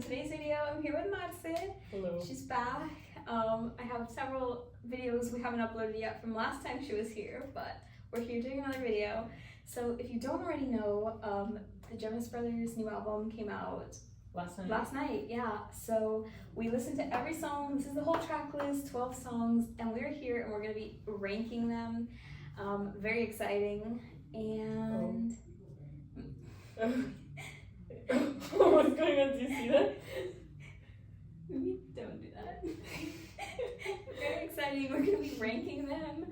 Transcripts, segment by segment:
in today's video, I'm here with Marcel. Hello. She's back. I have several videos we haven't uploaded yet from last time she was here, but we're here doing another video. So if you don't already know, the Jonas Brothers' new album came out last night, yeah. So we listened to every song. This is the whole track list, 12 songs, and we're here and we're going to be ranking them. Very exciting. And What's going on? Do you see that? maybe don't do that. Very exciting. We're going to be ranking them.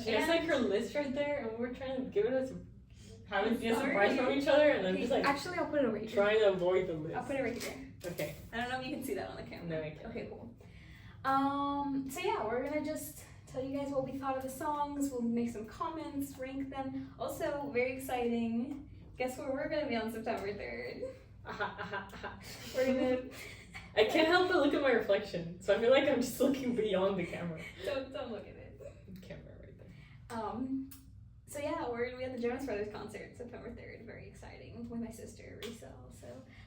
She has like her list right there, and we're trying to give it a surprise from each other, and I'm just like actually, I'll put it over here. trying to avoid the list. I'll put it right here. Okay. I don't know if you can see that on the camera. No, I can't. Okay, cool. So yeah, we're gonna just tell you guys what we thought of the songs. We'll make some comments, rank them. Also, very exciting. Guess where we're gonna be on September 3rd? We're gonna. I can't help but look at my reflection, so I feel like I'm just looking beyond the camera. Don't look at it. Camera right there. So yeah, we're gonna be at the Jonas Brothers concert September 3rd. Very exciting with my sister Risa.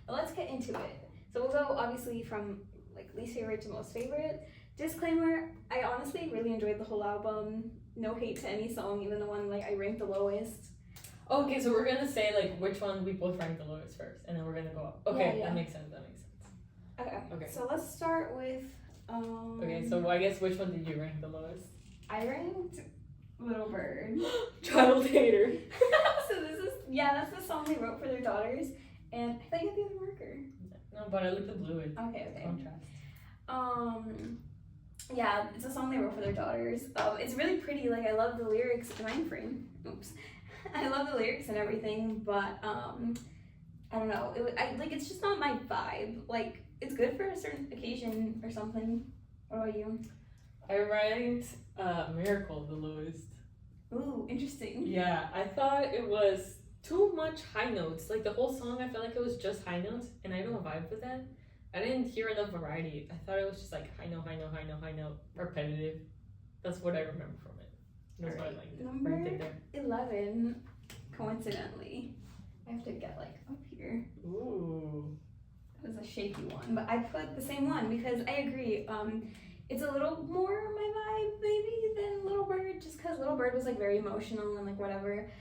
But let's get into it. So we'll go obviously from like least favorite to most favorite. Disclaimer: I honestly really enjoyed the whole album. No hate to any song, even the one like I ranked the lowest. Okay, so we're gonna say like which one we both ranked the lowest first, and then we're gonna go up. Okay, Yeah. that makes sense. Okay. So let's start with. Okay, so I guess which one did you rank the lowest? I ranked Little Bird. Child hater. So that's the song they wrote for their daughters, and I thought you had the other marker. No, but I looked at blue. It's Okay. contrast. Yeah, it's a song they wrote for their daughters. It's really pretty. Like I love the lyrics. Mind frame. Oops. I love the lyrics and everything, but I don't know. It's just not my vibe. Like it's good for a certain occasion or something. What about you? I ranked Miracle the lowest. Ooh, interesting. Yeah, I thought it was too much high notes. Like the whole song, I felt like it was just high notes, and I don't vibe with that. I didn't hear enough variety. I thought it was just like high note, repetitive. That's what I remember from it. That's why I liked it. Number Right there. 11, coincidentally. I have to get like up here. Ooh. It was a shaky one, but I put the same one because I agree. It's a little more my vibe maybe than Little Bird, just because Little Bird was like very emotional and like whatever.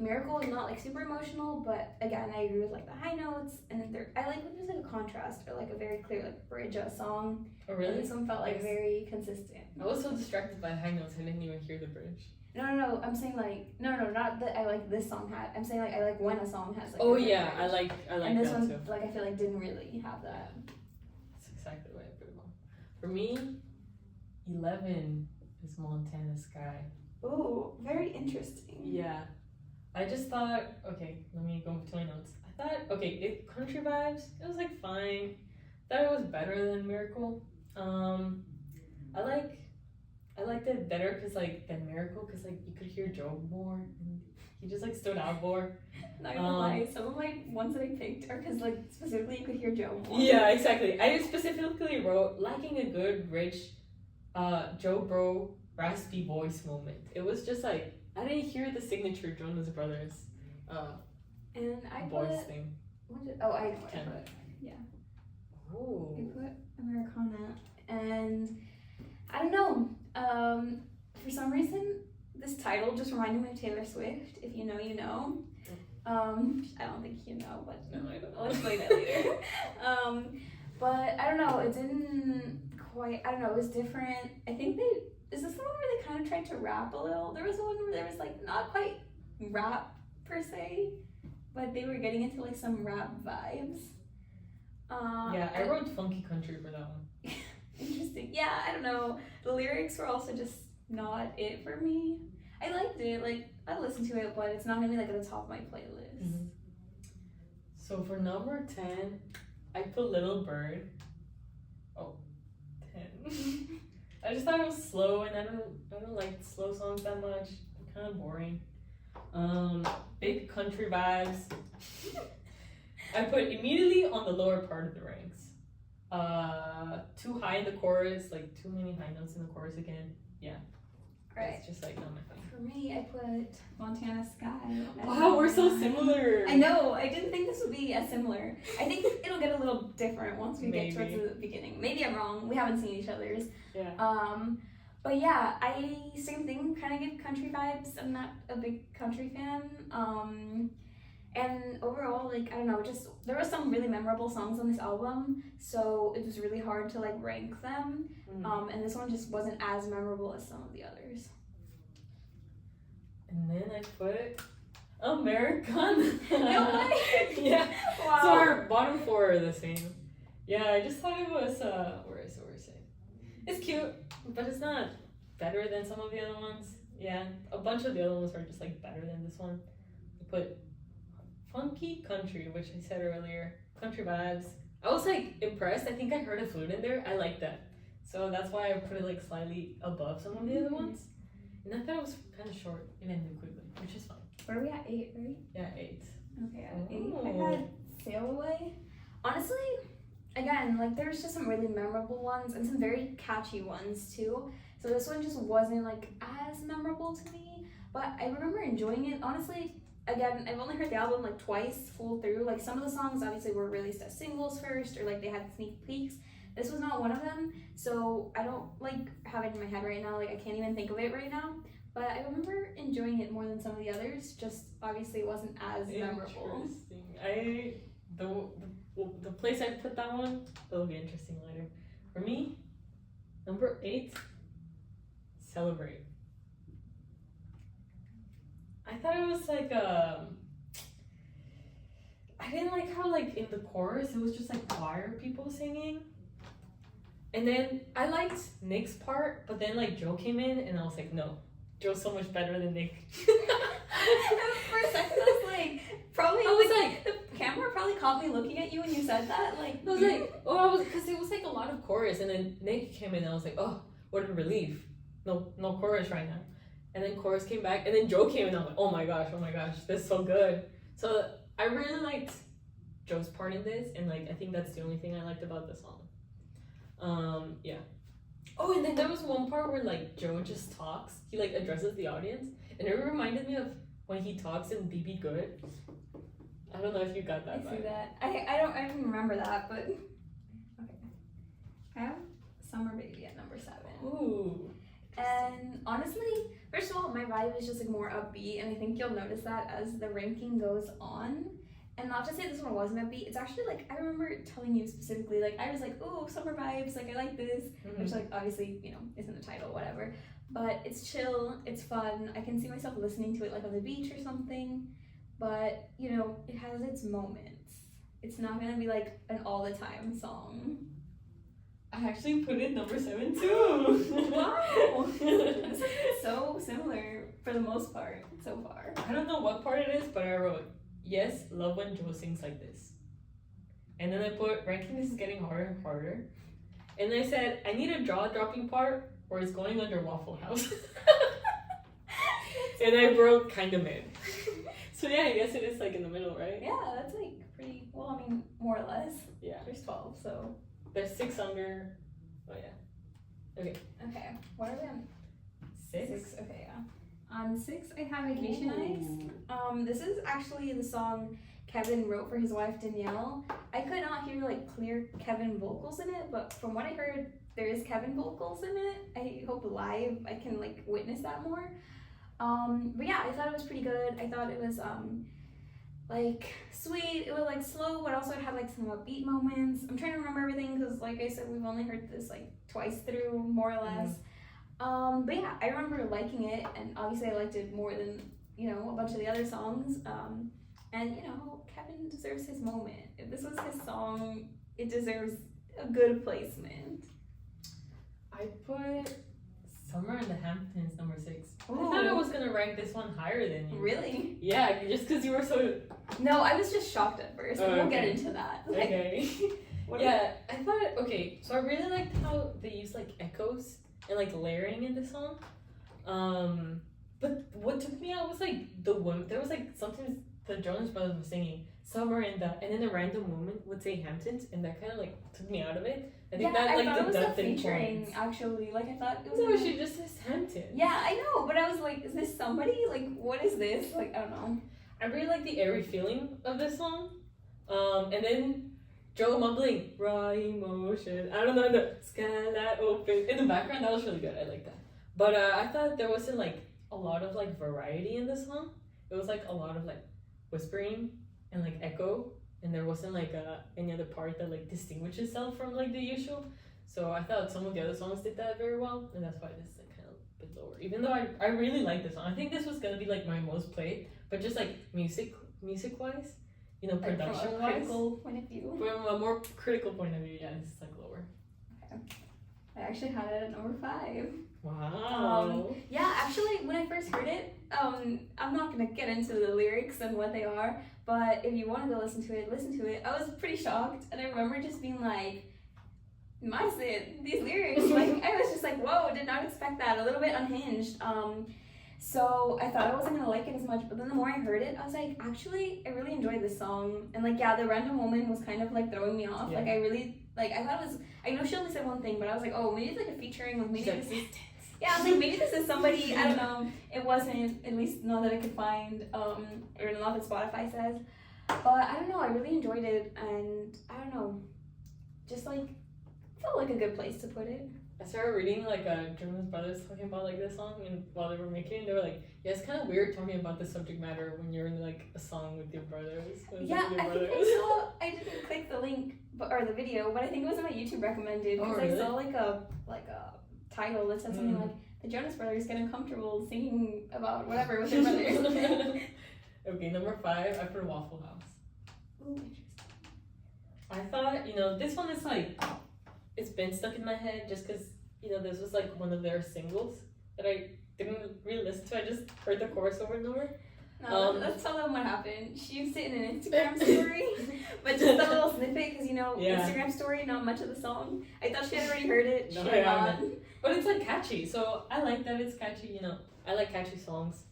Miracle is not like super emotional, but again I agree with like the high notes, and then I like when there's like a contrast or like a very clear like bridge of a song. Oh really? This one felt like very consistent. I was so distracted by the high notes I didn't even hear the bridge. No, I'm saying like not that I like this song had. I'm saying like I like when a song has like. Oh a yeah, bridge. I like and this that one too. like I feel like didn't really have that. That's exactly the way I put it on. For me, 11 is Montana Sky. Ooh, very interesting. Yeah. I just thought, okay, let me go to my notes. I thought, okay, it country vibes, it was like fine. Thought it was better than Miracle. I liked it better than Miracle because like you could hear Joe more and he just like stood out more. Not gonna lie, some of my ones that I picked are because like specifically you could hear Joe more. Yeah, exactly. I specifically wrote lacking a good, rich, Joe Bro raspy voice moment. It was just like I didn't hear the signature Jonas Brothers and I voice put, thing. I know what I put. Yeah. Oh. I put Americana, and I don't know. For some reason, this title just reminded me of Taylor Swift. If you know, you know. I don't think you know, but No, I don't know. I'll explain it later. But I don't know. It didn't quite. I don't know. It was different. I think is this the one where they kind of tried to rap a little? There was one where there was like not quite rap per se, but they were getting into like some rap vibes. Yeah, I wrote funky country for that one. Interesting. Yeah, I don't know. The lyrics were also just not it for me. I liked it. Like I listened to it, but it's not gonna be like at the top of my playlist. Mm-hmm. So for number 10, I put Little Bird. Oh, 10. I just thought it was slow, and I don't like slow songs that much. They're kind of boring. Big country vibes. I put immediately on the lower part of the ranks. Too high in the chorus, like too many high notes in the chorus again. Yeah. Right. It's just like not my thing. For me, I put Montana Sky. Wow, we're so similar. I know. I didn't think this would be as similar. I think it'll get a little different once we Maybe. get towards the beginning. Maybe I'm wrong. We haven't seen each other's. Yeah. But yeah, same thing. Kind of give country vibes. I'm not a big country fan. And overall, like, I don't know, just there were some really memorable songs on this album, so it was really hard to like rank them. And this one just wasn't as memorable as some of the others. And then I put American. No way! Yeah. Wow. So our bottom four are the same. Yeah, I just thought it was where is it? It's cute, but it's not better than some of the other ones. Yeah, a bunch of the other ones are just like better than this one. I put funky country, which I said earlier. Country vibes. I was like impressed. I think I heard a flute in there. I like that. So that's why I put it like slightly above some of the other ones. And I thought it was kind of short and ended quickly, which is fine. Where are we at? 8, right? Yeah, 8. Okay, at 8. Ooh. I had Sail Away. Honestly, again, like there's just some really memorable ones and some very catchy ones too. So this one just wasn't like as memorable to me, but I remember enjoying it. Honestly, again, I've only heard the album like twice full through. Like some of the songs obviously were released as singles first, or like they had sneak peeks. This was not one of them, so I don't like have it in my head right now. Like I can't even think of it right now. But I remember enjoying it more than some of the others. Just obviously it wasn't as memorable. Interesting. The place I put that one, that'll be interesting later. For me, number 8, Celebrate. I thought it was like I didn't like how like in the chorus it was just like choir people singing. And then I liked Nick's part, but then like Joe came in and I was like, no, Joe's so much better than Nick. For a second, I was like, probably. I was like, the camera probably caught me looking at you when you said that. Like, I was like, oh, because it was like a lot of chorus, and then Nick came in, and I was like, oh, what a relief. No chorus right now. And then chorus came back, and then Joe came in, and I'm like, oh my gosh, this is so good. So I really liked Joe's part in this, and like I think that's the only thing I liked about the song. Yeah. Oh, and then there was one part where like Joe just talks. He like addresses the audience, and it reminded me of when he talks in BB Good. I don't know if you got that. I see that. I don't remember that, but okay. I have Summer Baby at number 7. Ooh. And honestly, first of all, my vibe is just like more upbeat, and I think you'll notice that as the ranking goes on. And not to say this one wasn't upbeat, it's actually like, I remember telling you specifically, like, I was like, oh, summer vibes, like, I like this, which, like, obviously, you know, isn't the title, whatever. But it's chill, it's fun, I can see myself listening to it, like, on the beach or something. But, you know, it has its moments. It's not gonna be, like, an all-the-time song. I actually put it number 7 too. Wow! This is so similar for the most part so far. I don't know what part it is, but I wrote, yes, love when Joe sings like this. And then I put, ranking this is getting harder and harder. And then I said, I need a jaw-dropping part or it's going under Waffle House. And I wrote kind of mid. So yeah, I guess it is like in the middle, right? Yeah, that's like pretty, well, I mean, more or less. Yeah. There's 12, so. There's 6 under, oh yeah. Okay. Okay, what are we on? 6? Okay, yeah. On 6, I have Vacation Eyes. This is actually the song Kevin wrote for his wife Danielle. I could not hear like clear Kevin vocals in it, but from what I heard, there is Kevin vocals in it. I hope live I can like witness that more. But yeah, I thought it was pretty good. I thought it was like sweet. It was like slow, but also it had like some upbeat moments. I'm trying to remember everything because, like I said, we've only heard this like twice through, more or less. But yeah, I remember liking it, and obviously I liked it more than, you know, a bunch of the other songs. And you know, Kevin deserves his moment. If this was his song, it deserves a good placement. I put Summer in the Hamptons number 6. Ooh. I thought I was gonna rank this one higher than you. Really? Yeah, just because you were so. No, I was just shocked at first, but we'll get Okay. into that. Like, Okay. Yeah, I thought. Okay, so I really liked how they used like echoes and like layering in the song. But what took me out was like the women. There was like sometimes the Jonas Brothers was singing somewhere in the, and in a random moment would say Hamptons, and that kind of like took me out of it. I think that I like thought it was a deducted featuring, points. actually. Like, I thought it was. No, she just says Hampton. Yeah, I know, but I was like, is this somebody? Like, what is this? Like, I don't know. I really like the airy feeling of this song. And then Joe mumbling, raw emotion. I don't know, the skylight open. In the background, that was really good. I like that. But I thought there wasn't like a lot of like variety in this song. It was like a lot of like whispering and like echo. And there wasn't like any other part that like distinguishes itself from like the usual. So I thought some of the other songs did that very well. And that's why this is like kind of a bit lower. Even though I really like this song. I think this was going to be like my most played. But just like music wise, you know, Like, production from a wise. critical point of view. From a more critical point of view, yeah, this is like lower. Okay. I actually had it at number 5. Wow. Yeah, actually, when I first heard it, I'm not gonna get into the lyrics and what they are, but if you want to go listen to it, listen to it. I was pretty shocked, and I remember just being like, these lyrics, like, I was just like, whoa, did not expect that. A little bit unhinged. So I thought I wasn't gonna like it as much, but then the more I heard it, I was like, actually, I really enjoyed this song. And like, yeah, the random woman was kind of like throwing me off. Yeah. Like, I really, like, I thought it was, I know she only said one thing, but I was like, oh, maybe it's like a featuring, like, maybe this is, yeah, I was like, maybe this is somebody, I don't know. It wasn't, at least not that I could find, or not that Spotify says. But I don't know, I really enjoyed it, and I don't know, just like, felt like a good place to put it. I started reading like Jonas Brothers talking about like this song, and while they were making it, they were like, yeah, it's kind of weird talking about the subject matter when you're in like a song with your brothers. Yeah, I think I didn't click the link, or the video, but I think it was on my YouTube recommended, because really? I saw like a title that said something like, the Jonas Brothers get uncomfortable singing about whatever with their brothers. Okay, number 5, I put Waffle House. Ooh, interesting. I thought, you know, this one is like, it's been stuck in my head just because, you know, this was like one of their singles that I didn't really listen to. I just heard the chorus over and over. No, let's tell them what happened. She used it in an Instagram story, but just a little snippet, because, you know, Yeah. Instagram story, not much of the song. I thought she had already heard it. No, She I had haven't. not. But it's like catchy, so I like that it's catchy, you know. I like catchy songs.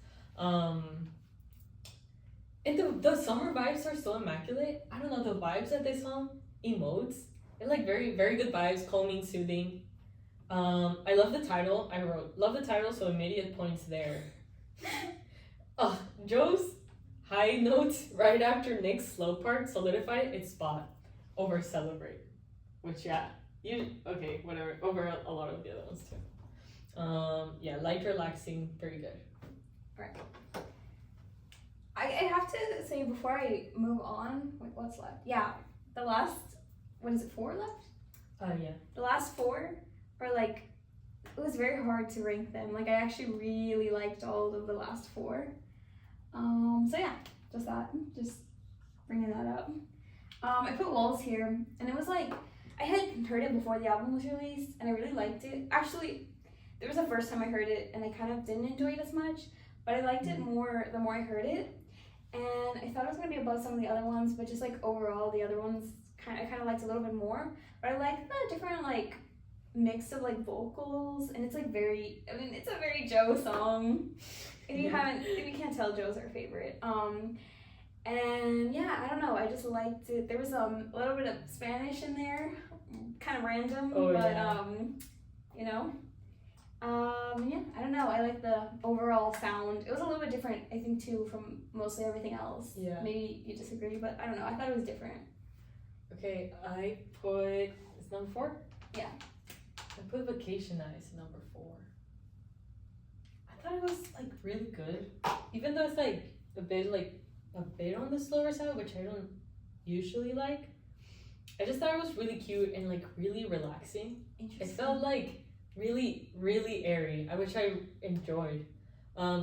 And the summer vibes are so immaculate. I don't know, the vibes that they song, emotes, they're like very, very good vibes, calming, soothing. I love the title. I wrote, love the title, so immediate points there. Joe's high notes right after Nick's slow part solidified its spot over Celebrate. Which, yeah, okay, whatever, over a lot of the other ones too. Yeah, light, relaxing, very good. Right. I have to say, before I move on, wait, what's left? Yeah, the last, what is it, 4 left? Yeah. The last 4 are like, it was very hard to rank them. Like, I actually really liked all of the last 4. So yeah, just that, just bringing that up. I put Walls here, and it was like, I had heard it before the album was released, and I really liked it. Actually, there was the first time I heard it, and I kind of didn't enjoy it as much, but I liked it more the more I heard it. And I thought it was gonna be above some of the other ones, but just like overall, the other ones I kind of liked a little bit more. But I like the different like mix of like vocals, and it's like very, I mean, it's a very Joe song. If you can't tell, Joe's our favorite. And yeah, I don't know, I just liked it. There was a little bit of Spanish in there, kind of random, you know. Yeah, I don't know, I like the overall sound. It was a little bit different, I think, too, from mostly everything else. Yeah. Maybe you disagree, but I don't know, I thought it was different. Okay, I put, it's number 4? Yeah. I put Vacation Eyes number 4. I thought it was like really good, even though it's like a bit on the slower side, which I don't usually like. I just thought it was really cute and like really relaxing. It felt like really, really airy, which I enjoyed.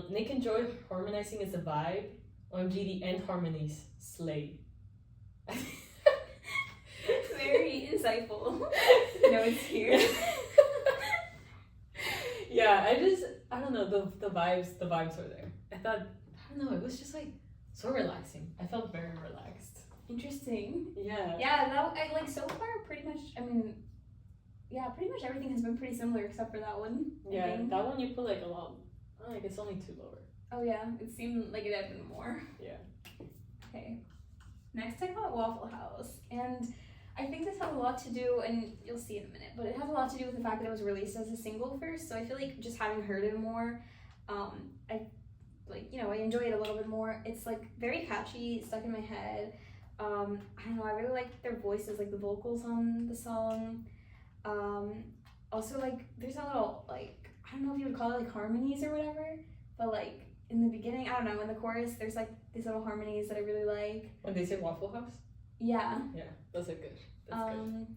Nick and Joy harmonizing is a vibe. OMG, the end harmonies slay. Very insightful notes here. Yeah, I don't know, the vibes were there. I don't know, it was just like so relaxing. I felt very relaxed. Interesting. Yeah. Yeah, I like so far pretty much, I mean, yeah, pretty much everything has been pretty similar except for that one. Yeah, that one you put like a lot, like it's only 2 lower. Oh yeah, it seemed like it had been more. Yeah. Okay. Next I got Waffle House, and I think this has a lot to do, and you'll see in a minute, but it has a lot to do with the fact that it was released as a single first, so I feel like just having heard it more, I I enjoy it a little bit more. It's like very catchy, stuck in my head. I don't know, I really like their voices, like the vocals on the song. Also like there's a little like, I don't know if you would call it like harmonies or whatever, but like in the beginning, I don't know, in the chorus there's like these little harmonies that I really like. When they say Waffle House? Yeah. Yeah, that's like good. That's good.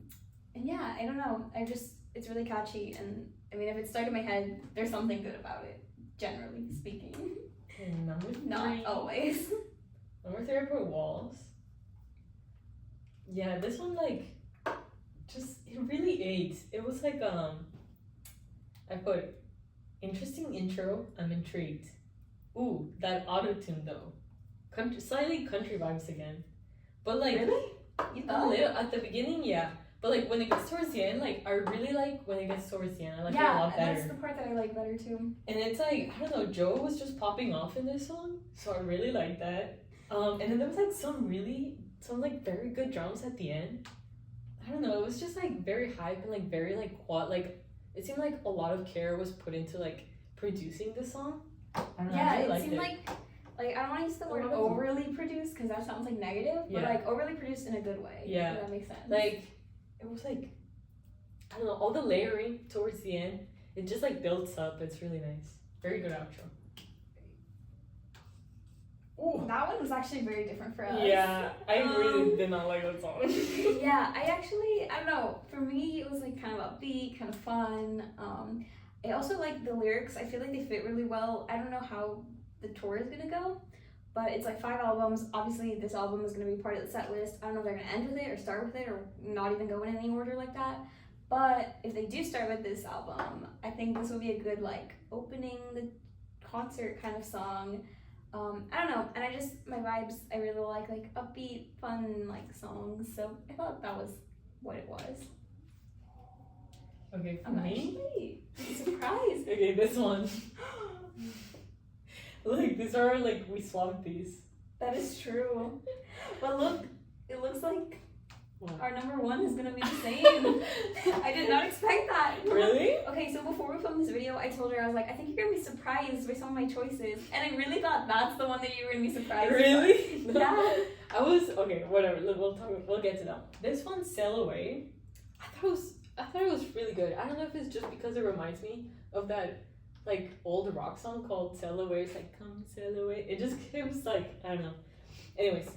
And yeah, I don't know. It's really catchy, and I mean, if it's stuck in my head, there's something good about it, generally speaking. And number 3. Not always. Number 3, I put Walls. Yeah, this one like, just it really ate. It was like I put interesting intro. I'm intrigued. Ooh, that auto tune though, slightly country vibes again, but like Really? You a thought? little at the beginning, yeah. But like when it gets towards the end, like I really like when it gets towards the end. I like it a lot better. That's the part that I like better too. And it's like, I don't know, Joe was just popping off in this song, so I really like that. And then there was like some very good drums at the end. I don't know, it was just like very hype and like very like it seemed like a lot of care was put into like producing the song. I don't know, I really liked seemed like I don't want to use the word overly produced because that sounds like negative, but like overly produced in a good way. Yeah. If that makes sense. Like it was like, I don't know, all the layering towards the end, it just like builds up. It's really nice. Very good outro. Ooh, that one was actually very different for us. Yeah, I really did not like that song. Yeah, I don't know, for me it was like kind of upbeat, kind of fun. I also like the lyrics. I feel like they fit really well. I don't know how the tour is gonna go, but it's like 5 albums. Obviously this album is gonna be part of the set list. I don't know if they're gonna end with it or start with it or not even go in any order like that. But if they do start with this album, I think this will be a good like opening the concert kind of song. I don't know, and my vibes, I really like upbeat, fun like songs, so I thought that was what it was. Okay, for I'm me? actually surprised. Okay, this one. Look, these are like, we swapped these. That is true. But look, it looks like our number 1 is gonna be the same. I did not expect that. Really? Okay, so before we filmed this video, I told her, I was like, I think you're gonna be surprised by some of my choices. And I really thought that's the one that you were gonna be surprised by. Really? Yeah. I was, okay, whatever, we'll get to that. This one, Sail Away, I thought it was really good. I don't know if it's just because it reminds me of that like old rock song called Sail Away. It's like, come sail away. It was like, I don't know. Anyways,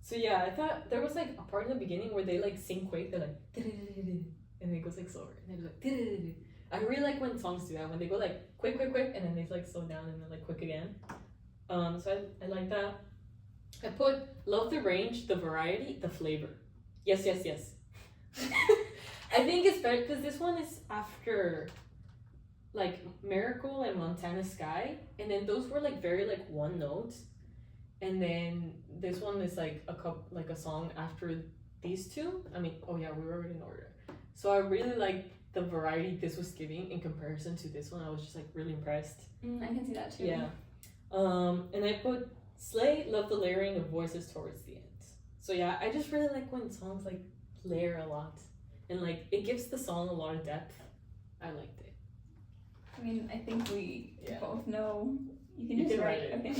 so yeah, I thought there was like a part in the beginning where they like sing quick. They're like, and then it goes like slower. And then like, I really like when songs do that, when they go like quick, and then they like slow down and then like quick again. So I like that. I put love the range, the variety, the flavor. Yes. I think it's better because this one is after like Miracle and Montana Sky, and then those were like very like one notes, and then this one is like a song after these two. I mean, oh yeah, we were already in order. So I really like the variety this was giving in comparison to this one. I was just like really impressed. I can see that too. Yeah. And I put Slay, love the layering of voices towards the end. So yeah, I just really like when songs like layer a lot, and like it gives the song a lot of depth. I liked it. I mean, I think we both know. You can just write. Okay.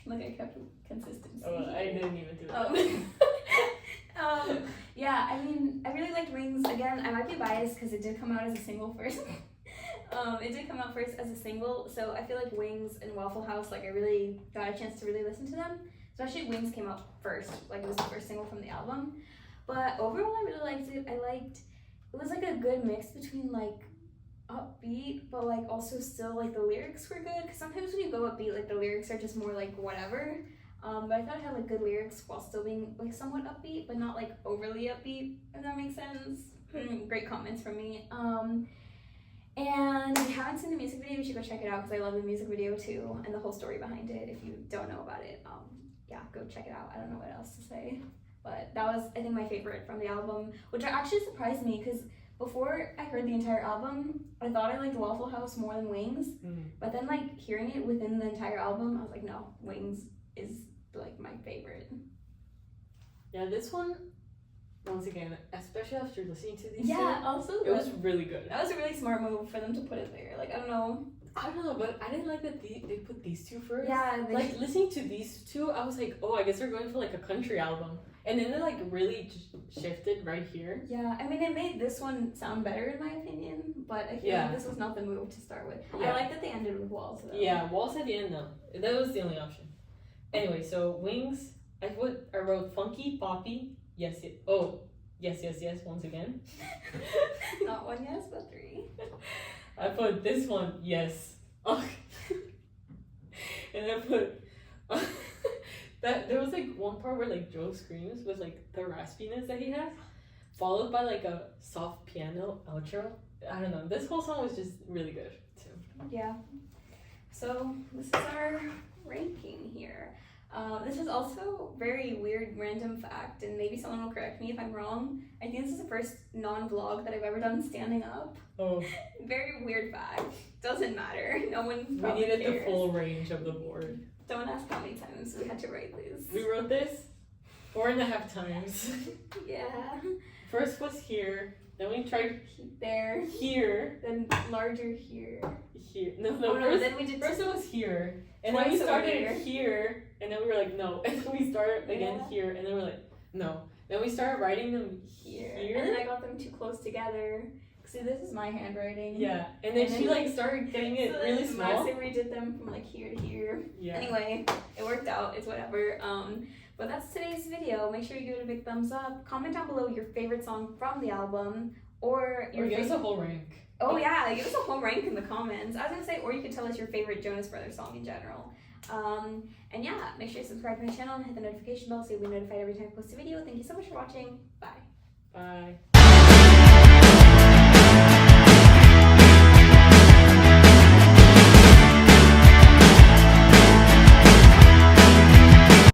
Look, I kept consistency. Oh, I didn't even do that. Yeah, I mean, I really liked Wings. Again, I might be biased because it did come out as a single first. It did come out first as a single, so I feel like Wings and Waffle House, like I really got a chance to really listen to them. Especially Wings came out first, like it was the first single from the album. But overall, I really liked it. It was like a good mix between like upbeat, but like also still like the lyrics were good. Because sometimes when you go upbeat, like the lyrics are just more like whatever. But I thought it had like good lyrics while still being like somewhat upbeat, but not like overly upbeat, if that makes sense. Great comments from me. And if you haven't seen the music video, you should go check it out because I love the music video too and the whole story behind it. If you don't know about it, yeah, go check it out. I don't know what else to say. But that was, I think, my favorite from the album, which actually surprised me because before I heard the entire album, I thought I liked Waffle House more than Wings. But then like hearing it within the entire album, I was like, no, Wings is like my favorite. Yeah, this one, once again, especially after listening to these Yeah, two, also it was really good. that was a really smart move for them to put it there. Like I don't know, but I didn't like that they put these two first. yeah, Like listening to these two, I was like, oh, I guess they're going for like a country album, and then they like really shifted right here. yeah. I mean, it made this one sound better in my opinion, but I feel like this was not the move to start with. Yeah. I like that they ended with Walls though. Yeah, Waltz at the end though. That was the only option. Anyway, so Wings, I wrote funky, poppy, yes, yes, once again. Not one yes, but three. I put this one, yes. Oh. And I put that there was like one part where like Joe screams with like the raspiness that he has, followed by like a soft piano outro. I don't know. This whole song was just really good too. Yeah. So this is our ranking here. This is also very weird random fact, and maybe someone will correct me if I'm wrong. I think this is the first non-vlog that I've ever done standing up. Oh. Very weird fact. Doesn't matter. No one We probably needed cares. the full range of the board. Don't ask how many times we had to write this. We wrote this 4.5 times. Yeah. First was here, then we tried There. here, Then larger here. here. No, Oh, no, first, then we did first it was here, and then we twice over started here. here, and then we were like, no. And then we started again Yeah. here, and then we're like, no. Then we started writing them here. And then I got them too close together. See, this is my handwriting. Yeah, and then And she then- like started getting it So really then small. Maxi redid them from like here to here. Yeah. Anyway, it worked out. It's whatever. But that's today's video. Make sure you give it a big thumbs up. Comment down below your favorite song from the album, or your Or give us favorite. a whole rank. Oh yeah, give us a whole rank in the comments. I was gonna say, or you could tell us your favorite Jonas Brothers song in general. And yeah, make sure you subscribe to my channel and hit the notification bell so you'll be notified every time I post a video. Thank you so much for watching. Bye. Bye.